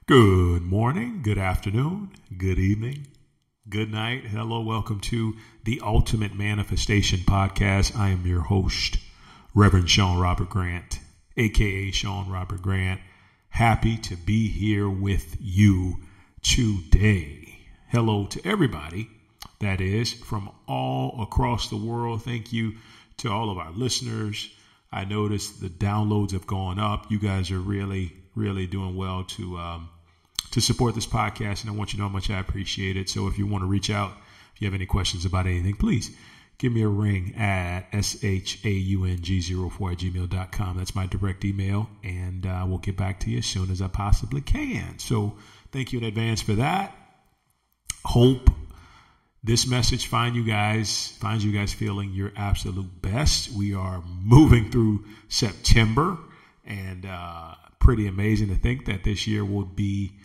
Good morning, good afternoon, good evening, good night. Hello, welcome to the Ultimate Manifestation Podcast. I am your host, Reverend Sean Robert Grant, aka Sean Robert Grant. Happy to be here with you today. Hello to everybody that is from all across the world. Thank you to all of our listeners. I noticed the downloads have gone up. You guys are really doing well to support this podcast, and I want you to know how much I appreciate it. So if you want to reach out, if you have any questions about anything, please give me a ring at shaung04@gmail.com. That's my direct email, and we'll get back to you as soon as I possibly can. So thank you in advance for that. Hope this message finds you guys feeling your absolute best. We are moving through September, and pretty amazing to think that this year will be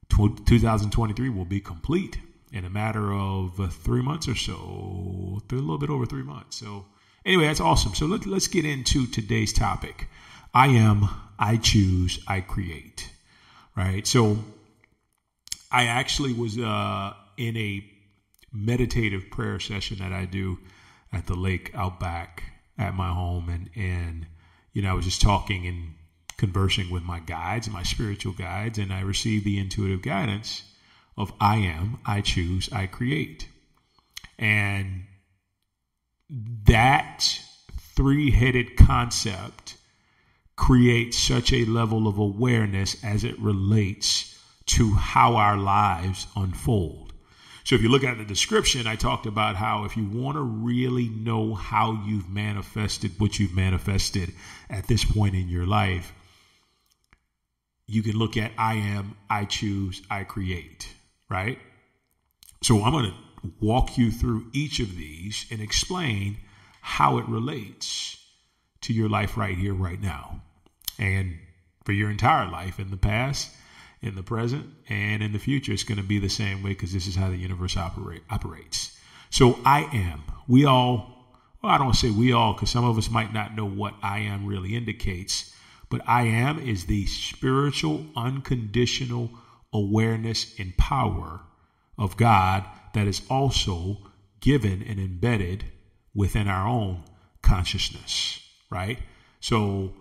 2023 will be complete in a matter of 3 months or so, a little bit over 3 months. So anyway, that's awesome. So let's get into today's topic. I am, I choose, I create. Right. So I actually was in a meditative prayer session that I do at the lake out back at my home. And I was just talking and conversing with my guides, my spiritual guides, and I received the intuitive guidance of I am, I choose, I create. And that three-headed concept creates such a level of awareness as it relates to how our lives unfold. So if you look at the description, I talked about how if you want to really know how you've manifested what you've manifested at this point in your life, you can look at I am, I choose, I create, right? So I'm going to walk you through each of these and explain how it relates to your life right here, right now. And for your entire life, in the past, in the present, and in the future, it's going to be the same way because this is how the universe operates. So I am. We all, well, I don't say we all because some of us might not know what I am really indicates. But I am is the spiritual, unconditional awareness and power of God that is also given and embedded within our own consciousness, right? So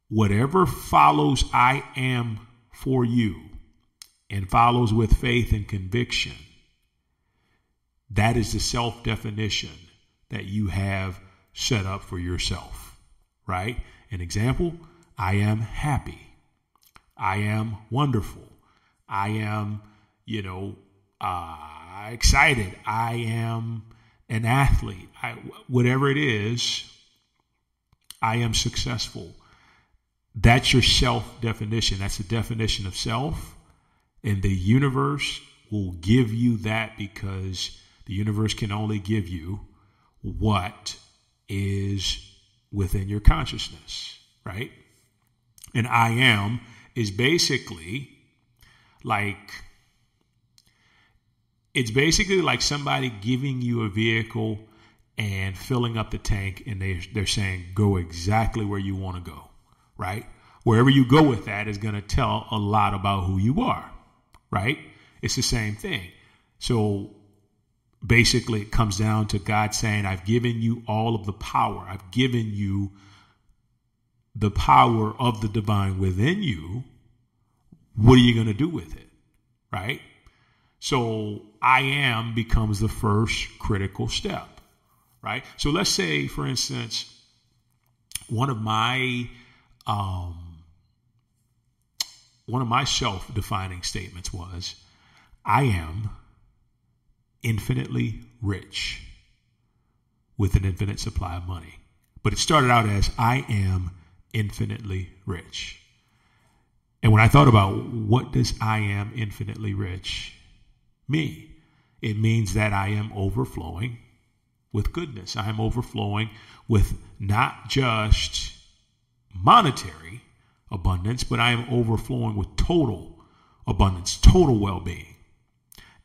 whatever follows I am for you and follows with faith and conviction, that is the self-definition that you have set up for yourself, right? An example, I am happy. I am wonderful. I am, excited. I am an athlete. Whatever it is, I am successful. That's your self-definition. That's the definition of self. And the universe will give you that because the universe can only give you what is within your consciousness, right? And I am is basically like somebody giving you a vehicle and filling up the tank, and they're saying go exactly where you want to go, right? Wherever you go with that is going to tell a lot about who you are, right? It's the same thing. So basically it comes down to God saying, I've given you all of the power. I've given you the power of the divine within you. What are you going to do with it? Right? So I am becomes the first critical step, right? So let's say, for instance, one of my self-defining statements was, I am infinitely rich with an infinite supply of money. But it started out as I am infinitely rich. And when I thought about what does I am infinitely rich mean, it means that I am overflowing with goodness. I am overflowing with not just monetary abundance, but I am overflowing with total abundance, total well-being.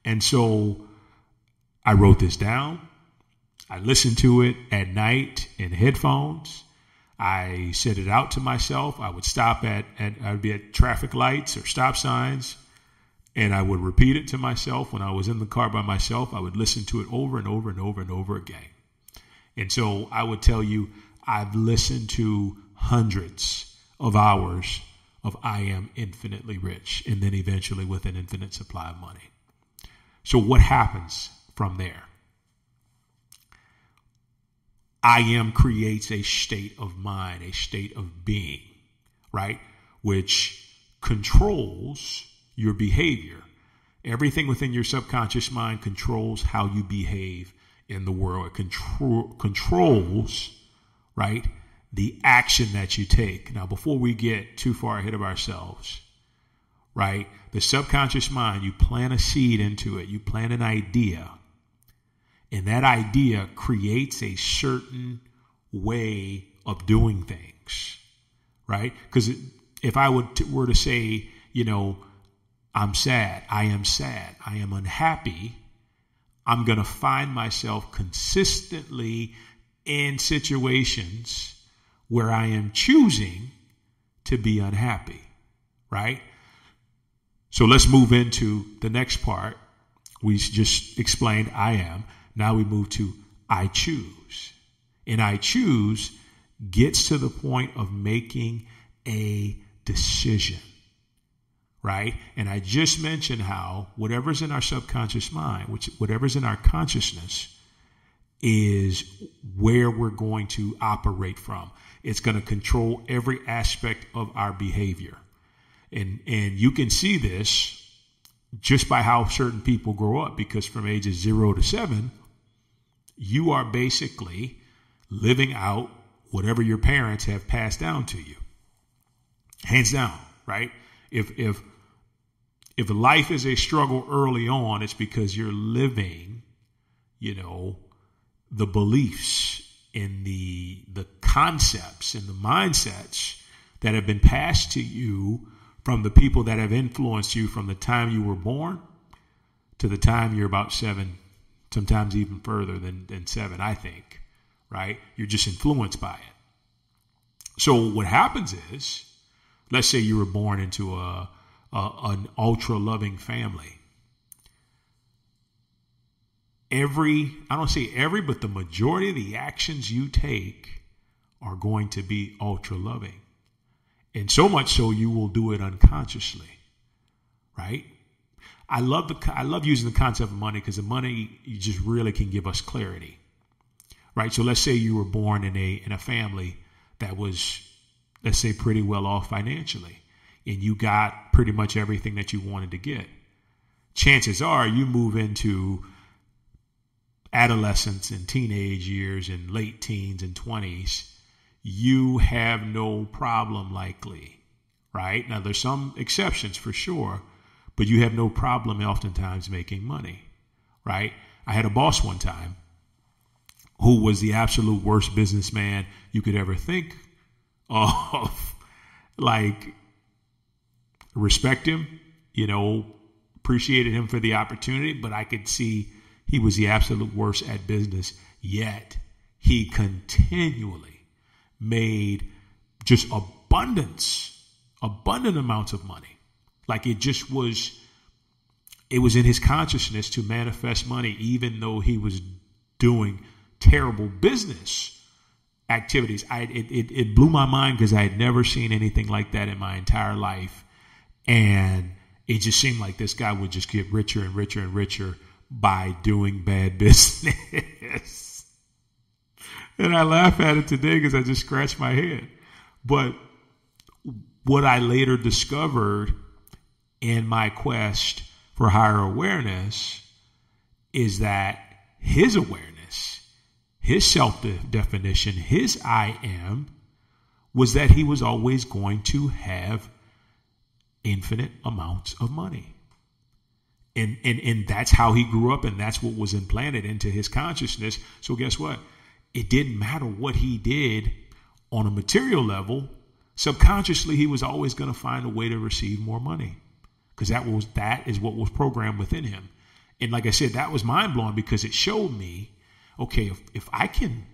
And so I wrote this down. I listened to it at night in headphones. I said it out to myself. I would stop I would be at traffic lights or stop signs, And I would repeat it to myself when I was in the car by myself. I would listen to it over and over and over and over again. And so I would tell you, I've listened to hundreds of hours of I Am Infinitely Rich, and then eventually with an infinite supply of money. So what happens from there? I Am creates a state of mind, a state of being, right? Which controls your behavior. Everything within your subconscious mind controls how you behave in the world. It controls, right, the action that you take. Now, before we get too far ahead of ourselves, right, the subconscious mind, you plant a seed into it. You plant an idea. And that idea creates a certain way of doing things, right? Because if I were to say, I'm sad, I am unhappy, I'm going to find myself consistently in situations where I am choosing to be unhappy, right? So let's move into the next part. We just explained I am. Now we move to I choose. And I choose gets to the point of making a decision, right? And I just mentioned how whatever's in our subconscious mind, whatever's in our consciousness, is where we're going to operate from. It's going to control every aspect of our behavior. And you can see this just by how certain people grow up, because from ages 0 to 7, you are basically living out whatever your parents have passed down to you. Hands down, right? If life is a struggle early on, it's because you're living, the beliefs and the concepts and the mindsets that have been passed to you from the people that have influenced you from the time you were born to the time you're about 7, sometimes even further than 7, I think, right? You're just influenced by it. So what happens is, let's say you were born into an ultra loving family. I don't say every, but the majority of the actions you take are going to be ultra loving. And so much so you will do it unconsciously, right? I love using the concept of money because the money just really can give us clarity, right? So let's say you were born in a family that was, let's say, pretty well off financially, and you got pretty much everything that you wanted to get. Chances are you move into adolescence and teenage years and late teens and 20s, you have no problem likely, right? Now, there's some exceptions for sure, but you have no problem oftentimes making money, right? I had a boss one time who was the absolute worst businessman you could ever think of. Like, respect him, appreciated him for the opportunity, but I could see he was the absolute worst at business, yet he continually made just abundant amounts of money. Like it was in his consciousness to manifest money, even though he was doing terrible business activities. It blew my mind because I had never seen anything like that in my entire life. And it just seemed like this guy would just get richer and richer and richer by doing bad business. And I laugh at it today because I just scratched my head. But what I later discovered in my quest for higher awareness is that his awareness, his self-definition, his I am, was that he was always going to have infinite amounts of money. And that's how he grew up, and that's what was implanted into his consciousness. So guess what? It didn't matter what he did on a material level. Subconsciously, he was always going to find a way to receive more money, because that is what was programmed within him. And like I said, that was mind blowing because it showed me, okay, if I can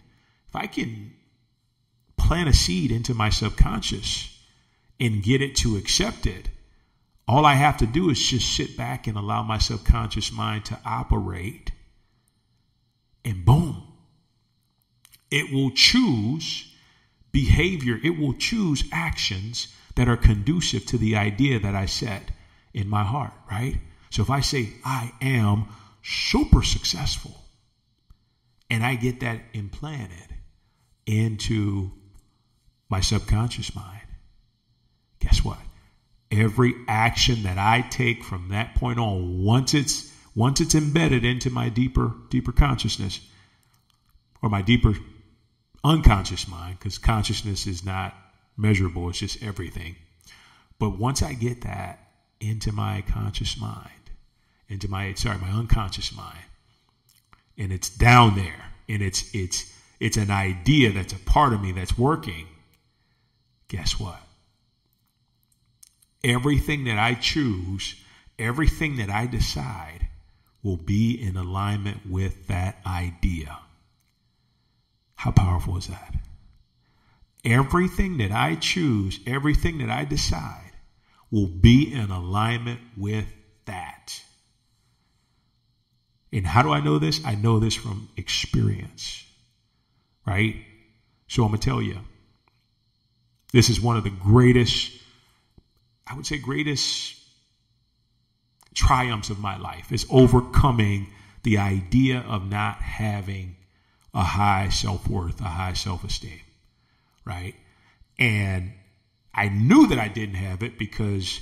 plant a seed into my subconscious and get it to accept it, All I have to do is just sit back and allow my subconscious mind to operate. And boom, it will choose behavior. It will choose actions that are conducive to the idea that I set in my heart, right? So if I say, I am super successful, and I get that implanted into my subconscious mind, guess what? Every action that I take from that point on, once it's embedded into my deeper consciousness, or my deeper unconscious mind, because consciousness is not measurable, it's just everything. But once I get that into my conscious mind, into my unconscious mind, and it's down there, and it's an idea that's a part of me that's working, guess what? Everything that I choose, everything that I decide will be in alignment with that idea. How powerful is that? Everything that I choose, everything that I decide will be in alignment with that. And how do I know this? I know this from experience, right? So I'm going to tell you, this is one of the greatest triumphs of my life, is overcoming the idea of not having a high self-worth, a high self-esteem, right? And I knew that I didn't have it because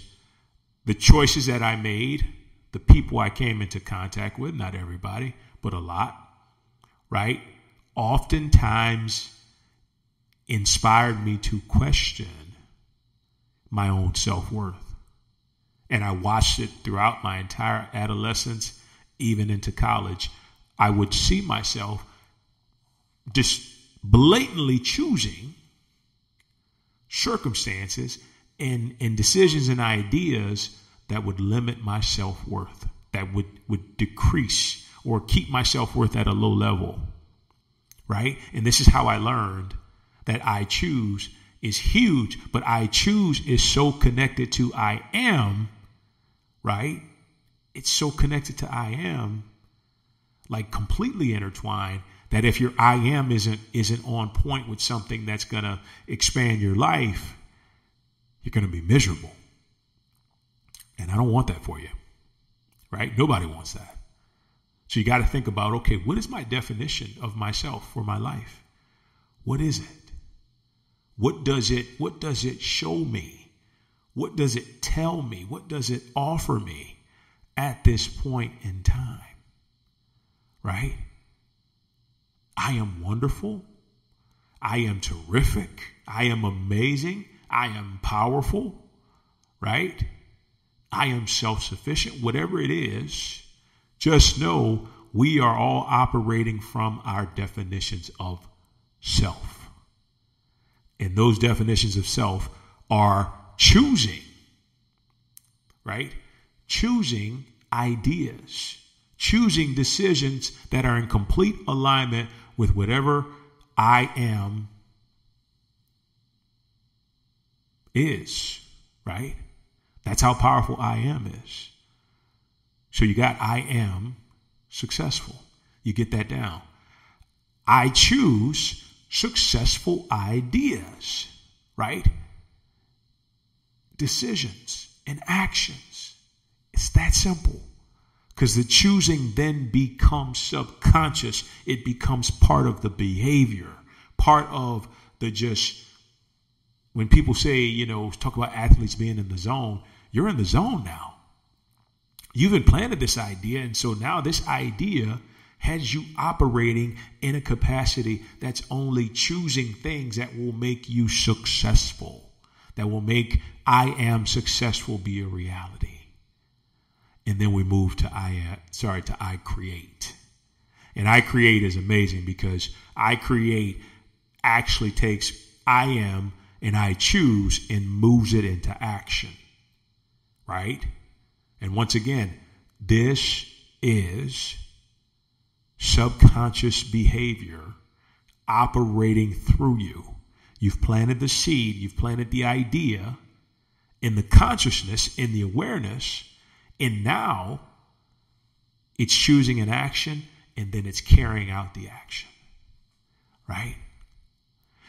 the choices that I made, the people I came into contact with, not everybody, but a lot, right? Oftentimes inspired me to question my own self-worth. And I watched it throughout my entire adolescence, even into college. I would see myself just blatantly choosing circumstances and decisions and ideas that would limit my self-worth, that would decrease or keep my self-worth at a low level, right? And this is how I learned that I choose is huge, but I choose is so connected to I am, right? It's so connected to I am, like completely intertwined, that if your I am isn't on point with something that's going to expand your life, you're going to be miserable. And I don't want that for you, right? Nobody wants that. So you got to think about, okay, what is my definition of myself for my life? What is it? What does it show me? What does it tell me? What does it offer me at this point in time? Right? I am wonderful. I am terrific. I am amazing. I am powerful. Right? I am self-sufficient. Whatever it is, just know we are all operating from our definitions of self. And those definitions of self are choosing, right? Choosing ideas, choosing decisions that are in complete alignment with whatever I am is, right? That's how powerful I am is. So you got I am successful. You get that down. I choose successful ideas, right? Decisions and actions. It's that simple. Because the choosing then becomes subconscious. It becomes part of the behavior, part of the when people say, talk about athletes being in the zone, you're in the zone now. You've implanted this idea. And so now this idea has you operating in a capacity that's only choosing things that will make you successful, that will make I am successful be a reality. And then we move to I create. And I create is amazing because I create actually takes I am and I choose and moves it into action. Right? And once again, this is subconscious behavior operating through you. You've planted the seed, you've planted the idea, in the consciousness, in the awareness, and now it's choosing an action and then it's carrying out the action, right?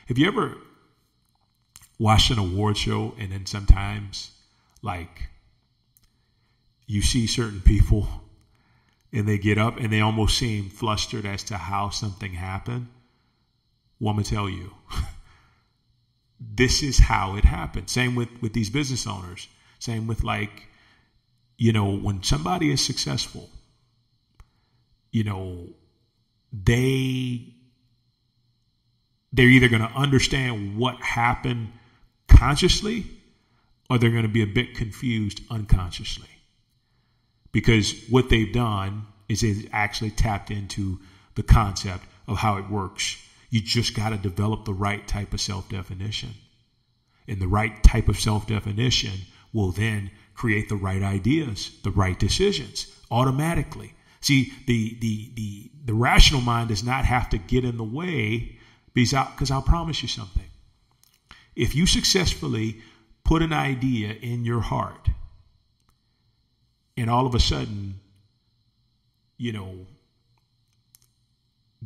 Have you ever watched an award show and then sometimes like you see certain people and they get up and they almost seem flustered as to how something happened? Well, I'm going to tell you, this is how it happened. Same with these business owners. Same with when somebody is successful, they're either going to understand what happened consciously or they're going to be a bit confused unconsciously. Because what they've done is they've actually tapped into the concept of how it works. You just got to develop the right type of self-definition. And the right type of self-definition will then create the right ideas, the right decisions automatically. See, the rational mind does not have to get in the way because I'll promise you something. If you successfully put an idea in your heart and all of a sudden, the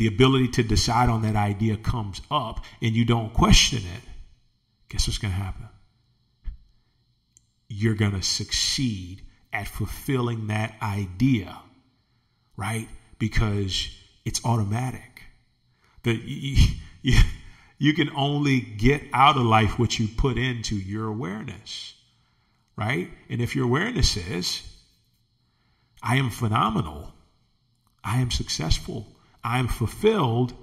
ability to decide on that idea comes up and you don't question it, guess what's going to happen? You're going to succeed at fulfilling that idea, right? Because it's automatic. You can only get out of life what you put into your awareness, right? And if your awareness is, I am phenomenal, I am successful, I am fulfilled,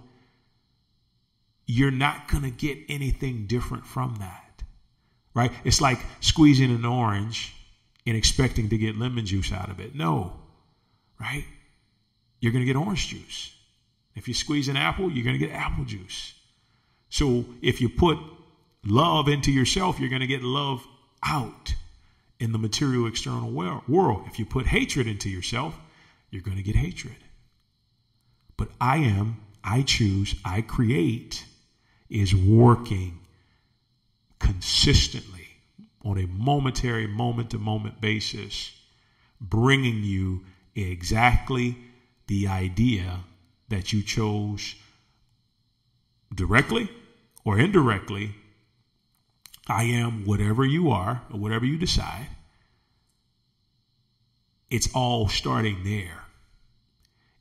you're not going to get anything different from that, right? It's like squeezing an orange and expecting to get lemon juice out of it. No, right? You're going to get orange juice. If you squeeze an apple, you're going to get apple juice. So if you put love into yourself, you're going to get love out in the material external world. If you put hatred into yourself, you're going to get hatred. But I choose, I create is working consistently on a momentary, moment-to-moment basis, bringing you exactly the idea that you chose directly or indirectly. I am whatever you are or whatever you decide. It's all starting there.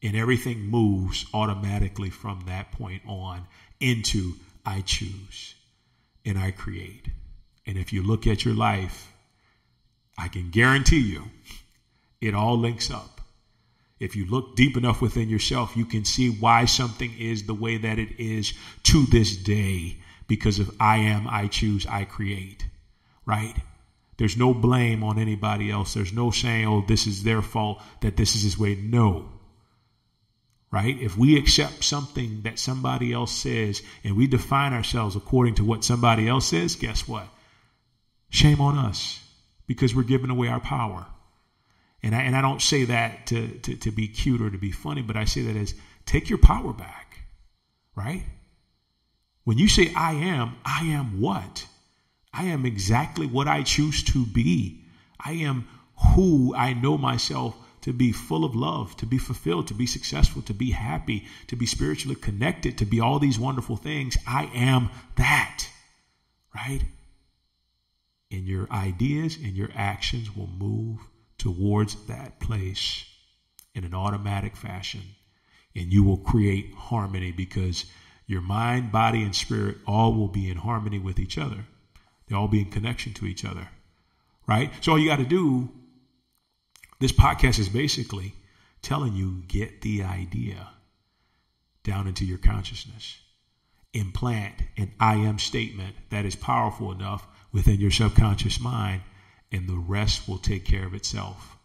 And everything moves automatically from that point on into I choose and I create. And if you look at your life, I can guarantee you it all links up. If you look deep enough within yourself, you can see why something is the way that it is to this day. Because of I am, I choose, I create, right? There's no blame on anybody else. There's no saying, oh, this is their fault, that this is his way. No, right? If we accept something that somebody else says and we define ourselves according to what somebody else says, guess what? Shame on us, because we're giving away our power. And I don't say that to be cute or to be funny, but I say that as take your power back, right? When you say I am what? I am exactly what I choose to be. I am who I know myself to be, full of love, to be fulfilled, to be successful, to be happy, to be spiritually connected, to be all these wonderful things. I am that, right? And your ideas and your actions will move towards that place in an automatic fashion. And you will create harmony because your mind, body, and spirit all will be in harmony with each other. They'll all be in connection to each other, right? So all you got to do, this podcast is basically telling you, get the idea down into your consciousness. Implant an I am statement that is powerful enough within your subconscious mind, and the rest will take care of itself.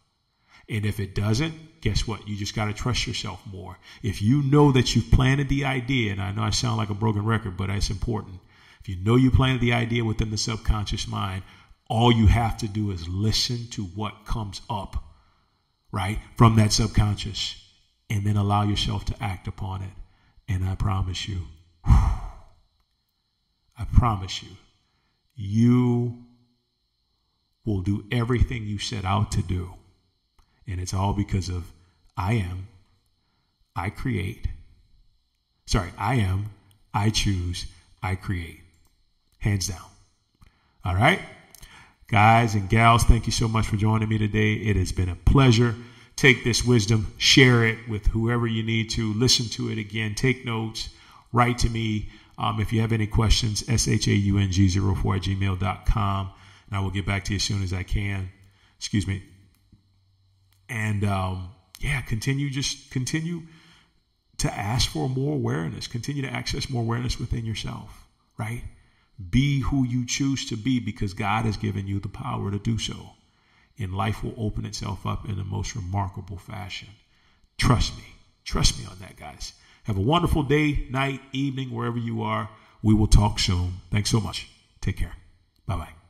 And if it doesn't, guess what? You just got to trust yourself more. If you know that you've planted the idea, and I know I sound like a broken record, but it's important. If you know you planted the idea within the subconscious mind, all you have to do is listen to what comes up, right, from that subconscious, and then allow yourself to act upon it. And I promise you, you will do everything you set out to do. And it's all because of I am, I create. I am, I choose, I create. Hands down. All right? Guys and gals, thank you so much for joining me today. It has been a pleasure. Take this wisdom, share it with whoever you need to. Listen to it again. Take notes. Write to me. If you have any questions, shaung04@gmail.com. And I will get back to you as soon as I can. Excuse me. And continue to ask for more awareness. Continue to access more awareness within yourself, right? Be who you choose to be because God has given you the power to do so. And life will open itself up in the most remarkable fashion. Trust me. Trust me on that, guys. Have a wonderful day, night, evening, wherever you are. We will talk soon. Thanks so much. Take care. Bye-bye.